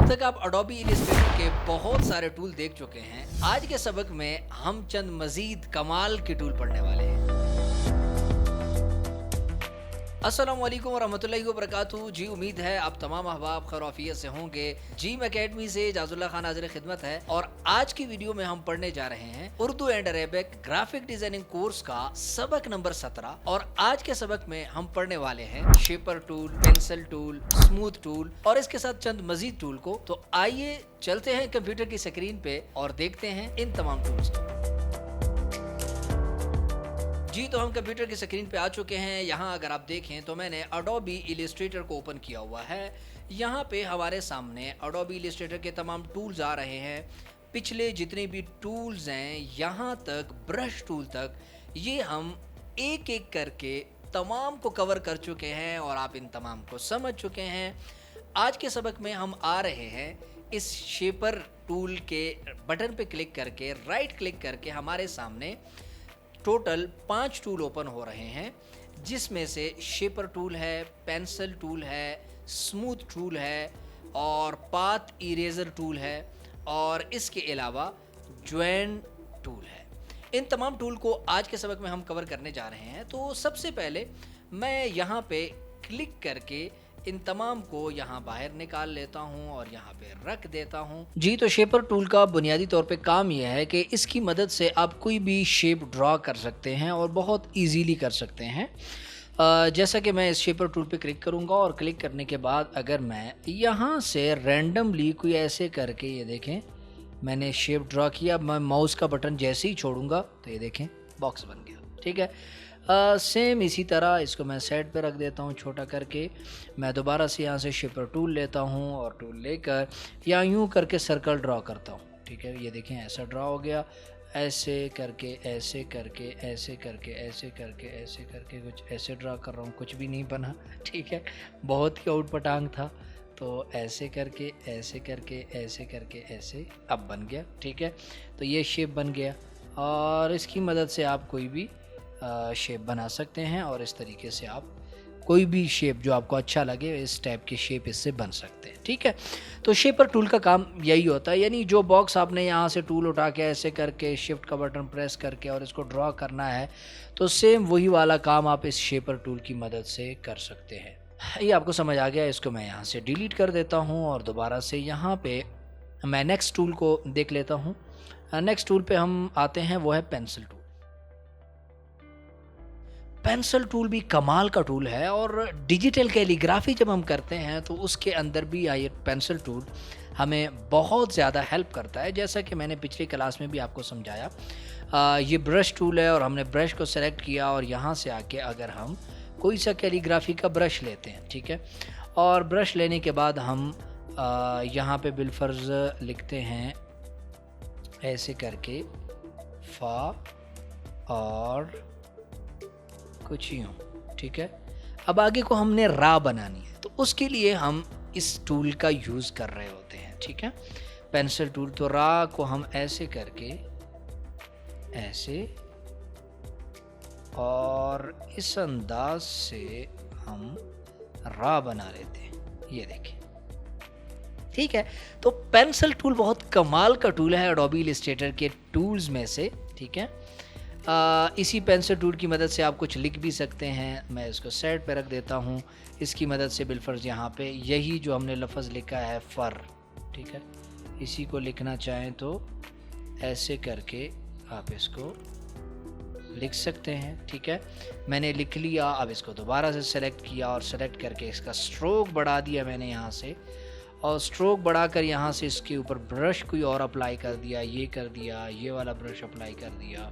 तक आप Adobe Illustrator के बहुत सारे टूल देख चुके हैं। आज के सबक में हम चंद मजीद कमाल के टूल पढ़ने वाले हैं। अस्सलाम वालेकुम वरहमतुल्लाहि वबरकातुहू। जी उम्मीद है आप तमाम अहबाब खैर से होंगे। जीम एकेडमी से जाजुल्ला खान हाजिर खिदमत है और आज की वीडियो में हम पढ़ने जा रहे हैं Urdu and Arabic graphic designing course का सबक नंबर 17 और आज के सबक में हम पढ़ने वाले हैं shaper tool, pencil tool, smooth tool और इसके साथ चंद मजीद टूल को। तो आइए चलते हैं कंप्यूटर की स्क्रीन पे और देखते हैं इन तमाम टूल्स को। जी तो हम कंप्यूटर की स्क्रीन पे आ चुके हैं। यहाँ अगर आप देखें तो मैंने अडोबी इलस्ट्रेटर को ओपन किया हुआ है। यहाँ पे हमारे सामने अडोबी इलस्ट्रेटर के तमाम टूल्स आ रहे हैं। पिछले जितने भी टूल्स हैं यहाँ तक ब्रश टूल तक, ये हम एक एक करके तमाम को कवर कर चुके हैं और आप इन तमाम को समझ चुके हैं। आज के सबक में हम आ रहे हैं इस शेपर टूल के बटन पे क्लिक करके, राइट क्लिक करके हमारे सामने टोटल 5 टूल ओपन हो रहे हैं, जिसमें से शेपर टूल है, पेंसिल टूल है, स्मूथ टूल है और पाथ इरेजर टूल है और इसके अलावा ज्वाइन टूल है। इन तमाम टूल को आज के सबक में हम कवर करने जा रहे हैं। तो सबसे पहले मैं यहाँ पे क्लिक करके इन तमाम को यहाँ बाहर निकाल लेता हूँ और यहाँ पे रख देता हूँ। जी तो शेपर टूल का बुनियादी तौर पे काम यह है कि इसकी मदद से आप कोई भी शेप ड्रॉ कर सकते हैं और बहुत इजीली कर सकते हैं। जैसा कि मैं इस शेपर टूल पे क्लिक करूँगा और क्लिक करने के बाद अगर मैं यहाँ से रैंडमली कोई ऐसे करके, ये देखें मैंने शेप ड्रॉ किया, मैं माउस का बटन जैसे ही छोड़ूंगा तो ये देखें बॉक्स बन गया। ठीक है, सेम इसी तरह इसको मैं साइड पे रख देता हूँ छोटा करके। मैं दोबारा से यहाँ से शेपर टूल लेता हूँ और टूल लेकर या यूँ करके सर्कल ड्रॉ करता हूँ। ठीक है, ये देखें ऐसा ड्रॉ हो गया। ऐसे करके, ऐसे करके, ऐसे करके, ऐसे करके, ऐसे करके कुछ ऐसे ड्रॉ कर रहा हूँ, कुछ भी नहीं बना। ठीक है, बहुत ही आउटपटांग था। तो ऐसे करके, ऐसे करके, ऐसे करके, ऐसे अब बन गया। ठीक है, तो ये शेप बन गया और इसकी मदद से आप कोई भी शेप बना सकते हैं और इस तरीके से आप कोई भी शेप जो आपको अच्छा लगे इस टाइप के शेप इससे बन सकते हैं। ठीक है, तो शेपर टूल का काम यही होता है, यानी जो बॉक्स आपने यहाँ से टूल उठा के ऐसे करके शिफ्ट का बटन प्रेस करके और इसको ड्रॉ करना है, तो सेम वही वाला काम आप इस शेपर टूल की मदद से कर सकते हैं। ये आपको समझ आ गया। इसको मैं यहाँ से डिलीट कर देता हूँ और दोबारा से यहाँ पे मैं नेक्स्ट टूल को देख लेता हूँ। नेक्स्ट टूल पे हम आते हैं, वो है पेंसिल टूल। पेंसिल टूल भी कमाल का टूल है और डिजिटल कैलीग्राफी जब हम करते हैं तो उसके अंदर भी ये पेंसिल टूल हमें बहुत ज़्यादा हेल्प करता है। जैसा कि मैंने पिछली क्लास में भी आपको समझाया, ये ब्रश टूल है और हमने ब्रश को सेलेक्ट किया और यहाँ से आके अगर हम कोई सा कैलीग्राफी का ब्रश लेते हैं, ठीक है, और ब्रश लेने के बाद हम यहाँ पे बिलफर्ज लिखते हैं ऐसे करके फा और कुछ यूँ। ठीक है, अब आगे को हमने रा बनानी है तो उसके लिए हम इस टूल का यूज़ कर रहे होते हैं। ठीक है, पेंसिल टूल, तो रा को हम ऐसे करके ऐसे और इस अंदाज से हम रा बना लेते हैं। ये देखें, ठीक है। तो पेंसिल टूल बहुत कमाल का टूल है अडोबी इलस्ट्रेटर के टूल्स में से। ठीक है, इसी पेंसिल टूल की मदद से आप कुछ लिख भी सकते हैं। मैं इसको साइड पे रख देता हूँ। इसकी मदद से बिलफर्ज यहाँ पे यही जो हमने लफ्ज़ लिखा है फ़र, ठीक है, इसी को लिखना चाहें तो ऐसे करके आप इसको लिख सकते हैं। ठीक है, मैंने लिख लिया। अब इसको दोबारा से सेलेक्ट किया और सेलेक्ट करके इसका स्ट्रोक बढ़ा दिया मैंने यहाँ से, और स्ट्रोक बढ़ाकर यहाँ से इसके ऊपर ब्रश कोई और अप्लाई कर दिया, ये कर दिया, ये वाला ब्रश अप्लाई कर दिया,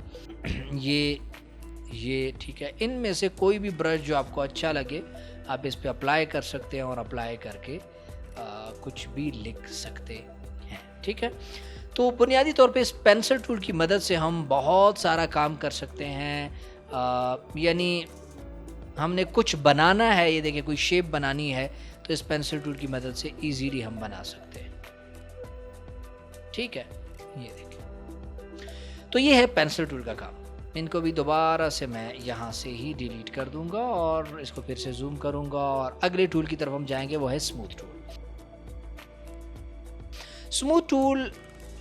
ये ठीक है। इनमें से कोई भी ब्रश जो आपको अच्छा लगे आप इस पे अप्लाई कर सकते हैं और अप्लाई करके कुछ भी लिख सकते हैं। ठीक है, तो बुनियादी तौर पे इस पेंसिल टूल की मदद से हम बहुत सारा काम कर सकते हैं। यानी हमने कुछ बनाना है, ये देखिए कोई शेप बनानी है तो इस पेंसिल टूल की मदद से इजीली हम बना सकते हैं। ठीक है, ये देखिए, तो ये है पेंसिल टूल का काम। इनको भी दोबारा से मैं यहाँ से ही डिलीट कर दूंगा और इसको फिर से जूम करूंगा और अगले टूल की तरफ हम जाएंगे, वो है स्मूथ टूल। स्मूथ टूल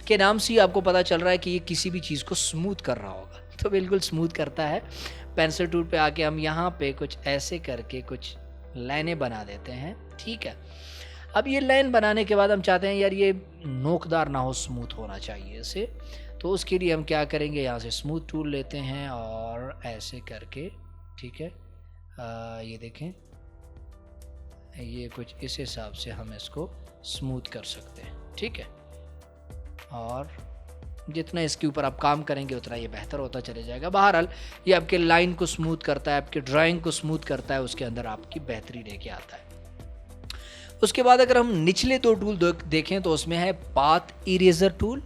के नाम से ही आपको पता चल रहा है कि ये किसी भी चीज़ को स्मूथ कर रहा होगा, तो बिल्कुल स्मूथ करता है। पेंसिल टूल पे आके हम यहाँ पे कुछ ऐसे करके कुछ लाइनें बना देते हैं, ठीक है। अब ये लाइन बनाने के बाद हम चाहते हैं यार ये नोकदार ना हो, स्मूथ होना चाहिए इसे, तो उसके लिए हम क्या करेंगे, यहाँ से स्मूथ टूल लेते हैं और ऐसे करके, ठीक है, ये देखें, ये कुछ इस हिसाब से हम इसको स्मूथ कर सकते हैं, ठीक है। और जितना इसके ऊपर आप काम करेंगे उतना ये बेहतर होता चले जाएगा। बहरहाल ये आपके लाइन को स्मूथ करता है, आपके ड्राइंग को स्मूथ करता है, उसके अंदर आपकी बेहतरी लेके आता है। उसके बाद अगर हम निचले दो टूल देखें तो उसमें है पाथ इरेजर टूल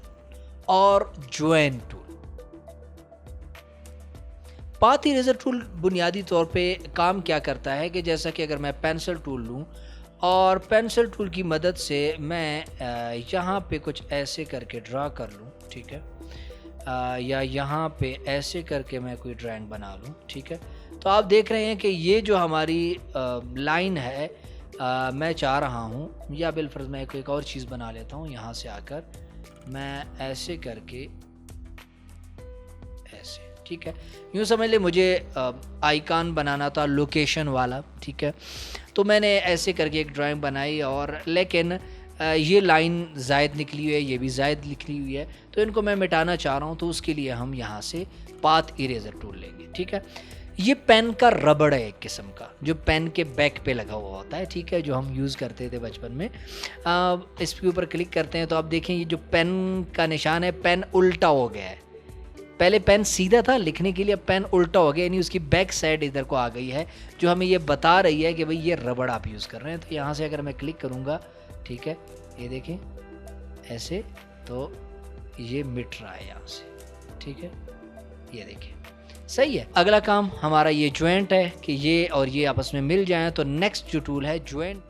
और join tool. Path eraser tool बुनियादी तौर पे काम क्या करता है कि जैसा कि अगर मैं पेंसिल टूल लूँ और पेंसिल टूल की मदद से मैं यहाँ पे कुछ ऐसे करके ड्रा कर लूँ, ठीक है, या यहाँ पे ऐसे करके मैं कोई ड्राइंग बना लूँ, ठीक है, तो आप देख रहे हैं कि ये जो हमारी लाइन है, मैं चाह रहा हूँ, या बिलफर्ज मैं एक और चीज़ बना लेता हूँ, यहाँ से आकर मैं ऐसे करके ऐसे, ठीक है, यूँ समझ ले मुझे आइकॉन बनाना था लोकेशन वाला, ठीक है, तो मैंने ऐसे करके एक ड्राइंग बनाई और लेकिन ये लाइन ज़ायद निकली हुई है, ये भी ज़ायद निकली हुई है, तो इनको मैं मिटाना चाह रहा हूँ, तो उसके लिए हम यहाँ से पाथ इरेजर टूल लेंगे, ठीक है। ये पेन का रबड़ है एक किस्म का, जो पेन के बैक पे लगा हुआ होता है, ठीक है, जो हम यूज़ करते थे बचपन में। इसके ऊपर क्लिक करते हैं तो आप देखें ये जो पेन का निशान है, पेन उल्टा हो गया है। पहले पेन सीधा था लिखने के लिए, अब पेन उल्टा हो गया, यानी उसकी बैक साइड इधर को आ गई है, जो हमें ये बता रही है कि भाई ये रबड़ आप यूज़ कर रहे हैं। तो यहाँ से अगर मैं क्लिक करूँगा, ठीक है, ये देखें ऐसे, तो ये मिट रहा है यहाँ से, ठीक है, ये देखिए सही है। अगला काम हमारा ये ज्वाइंट है कि ये और ये आपस में मिल जाएं, तो नेक्स्ट जो टूल है ज्वाइंट,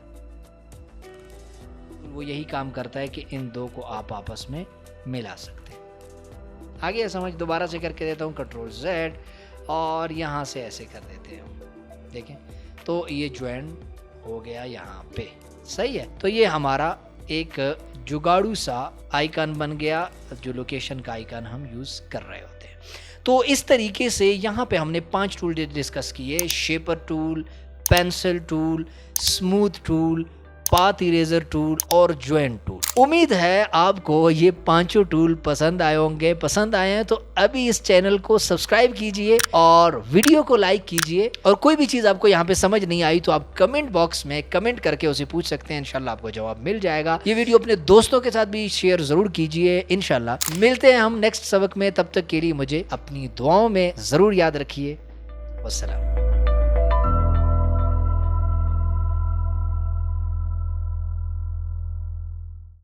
वो यही काम करता है कि इन दो को आप आपस में मिला सकते हैं। आगे समझ दोबारा से करके देता हूँ, कंट्रोल Z और यहाँ से ऐसे कर देते हैं, देखें तो ये ज्वाइंट हो गया यहाँ पे, सही है। तो ये हमारा एक जुगाड़ू सा आइकन बन गया, जो लोकेशन का आइकन हम यूज़ कर रहे होते हैं। तो इस तरीके से यहाँ पे हमने 5 टूल डिस्कस किए, shaper tool, pencil tool, smooth tool, path eraser tool और ज्वाइंट टूल। उम्मीद है आपको ये 5 टूल पसंद आए होंगे। पसंद आए हैं तो अभी इस चैनल को सब्सक्राइब कीजिए और वीडियो को लाइक कीजिए, और कोई भी चीज़ आपको यहाँ पे समझ नहीं आई तो आप कमेंट बॉक्स में कमेंट करके उसे पूछ सकते हैं, इंशाल्लाह आपको जवाब मिल जाएगा। ये वीडियो अपने दोस्तों के साथ भी शेयर ज़रूर कीजिए। इंशाल्लाह मिलते हैं हम नेक्स्ट सबक में, तब तक के लिए मुझे अपनी दुआओं में ज़रूर याद रखिए। वस्सलाम।